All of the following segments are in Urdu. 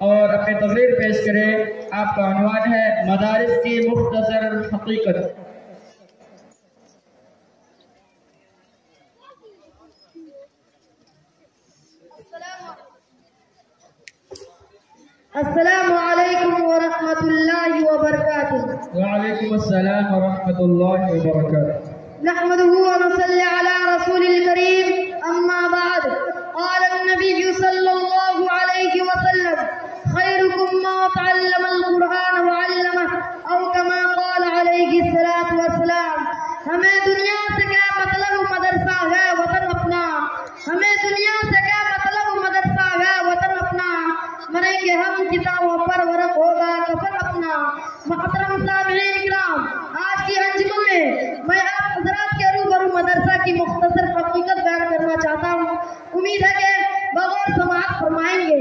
اور اپنی تقریر پیش کرے. آپ کا عنوان ہے مدارس کی مختصر حقیقت. السلام علیکم ورحمۃ اللہ وبرکاتہ. وعلیکم السلام ورحمۃ اللہ وبرکاتہ. نحمده ونصلي على رسول الكريم اما بعد. قال النبي صلى الله عليه وسلم خيركم ما تعلم القرآن وعلمه او كما قال عليه الصلاة والسلام. ہمیں دنیا سے کیا مطلب مدرسہ ہے وطن اپنا. ہمیں دنیا سے کیا مطلب مدرسہ ہے وطن اپنا. مریں گے ہم کتابوں پر ورق ہوگا کفن اپنا. محترم سامعین کرام، آج کی انجمن میں آپ حضرات کے روبرو مدرسہ کی مختصر حقیقت بیان کرنا چاہتا ہوں. امید ہے کہ بغور سماعت فرمائیں گے.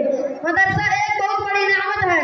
مدرسہ ایک بہت بڑی نعمت ہے.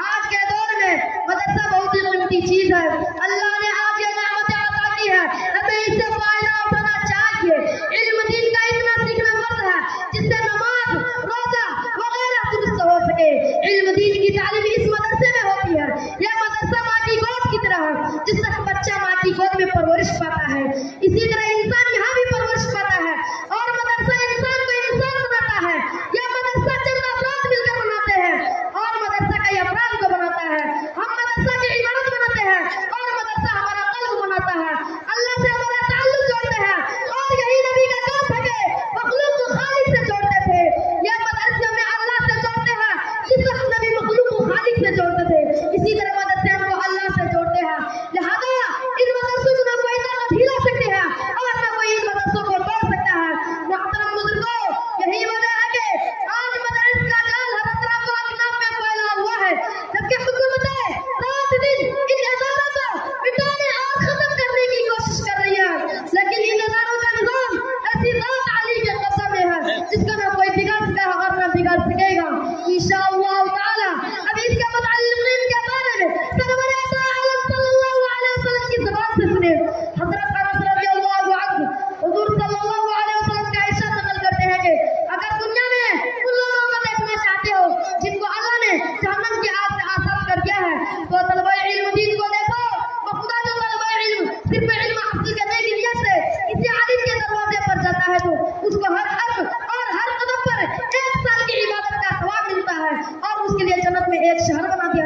آج کے دور میں مدرسہ بہت ہی قیمتی چیز ہے. اللہ نے آج یہ نعمت عطا کی ہے، ہمیں اس سے فائدہ اٹھانا چاہیے. علم دین کا اتنا سیکھنا فرض ہے جس سے نماز، روزہ وغیرہ درست ہو سکے. علم دین کی تعلیم اس مدرسے میں ہوتی ہے. یہ مدرسہ ماں کی گود کی طرح ہے، جس طرح بچہ ماں کی گود میں پرورش پاتا ہے، اسی طرح انسان یہاں بھی پرورش پاتا ہے. اور مدرسہ انسان کو انسان بناتا ہے. یہ مدرسہ چند افراد مل کر بناتے ہیں اور مدرسہ کئی افراد کو بناتا ہے. ہم مدرسہ کی عمارت بناتے ہیں اور مدرسہ ہمارا قلب بناتا ہے. اللہ سے ہمارا تعلق جوڑتے ہیں اور یہی نبی کا کام ہے کہ مخلوق کو خالق سے جوڑتے تھے. یہ مدرسے میں اللہ سے جوڑتے ہیں جس طرح نبی مخلوق کو خالق سے جوڑتے تھے، اسی طرح مدرسے ہم کو اللہ سے جوڑتے ہیں. لہذا ان مدرسوں کو نہ کوئی طاقت ہلا سکتے ہیں اور نہ کوئی ان مدرسوں کو توڑ سکتا ہے. محترم بزرگوں، یہی وجہ ہے کہ آج مدارس کا جال ہر طرف و اکناف میں پھیلا ہوا ہے، جبکہ حکومتیں رات دن ان اداروں کو مٹانے اور ختم کرنے کی کوشش کر رہی ہے. لیکن ان اداروں کا نظام ایسی ذات علی کے قبضہ میں ہے جس کو نہ کوئی بگاڑ سکا اور نہ بگاڑ سکے گا انشاءاللہ تعالی. اب اس کے متعلقین کے بارے میں سرور عالم صلی اللہ علیہ وسلم کی زبان سے سنیں. حضرت انس رضی اللہ عنہ حضور صلی اللہ علیہ وسلم کا ارشاد نقل کرتے ہیں کہ اگر دنیا میں ان لوگوں کو دیکھنا چاہتے ہو جن کو اللہ نے جہنم کی آگ سے آزاد کر دیا ہے تو طلبہ علم دین کو دیکھو. خدا جو طلبہ علم صرف علم حاصل کرنے کی نیت سے کسی عالم کے دروازے پر جاتا ہے تو اس کو ہر حرف اور ہر قدم پر 1 سال کی عبادت کا ثواب ملتا ہے اور اس کے لیے جنت میں ایک شہر بنا دیا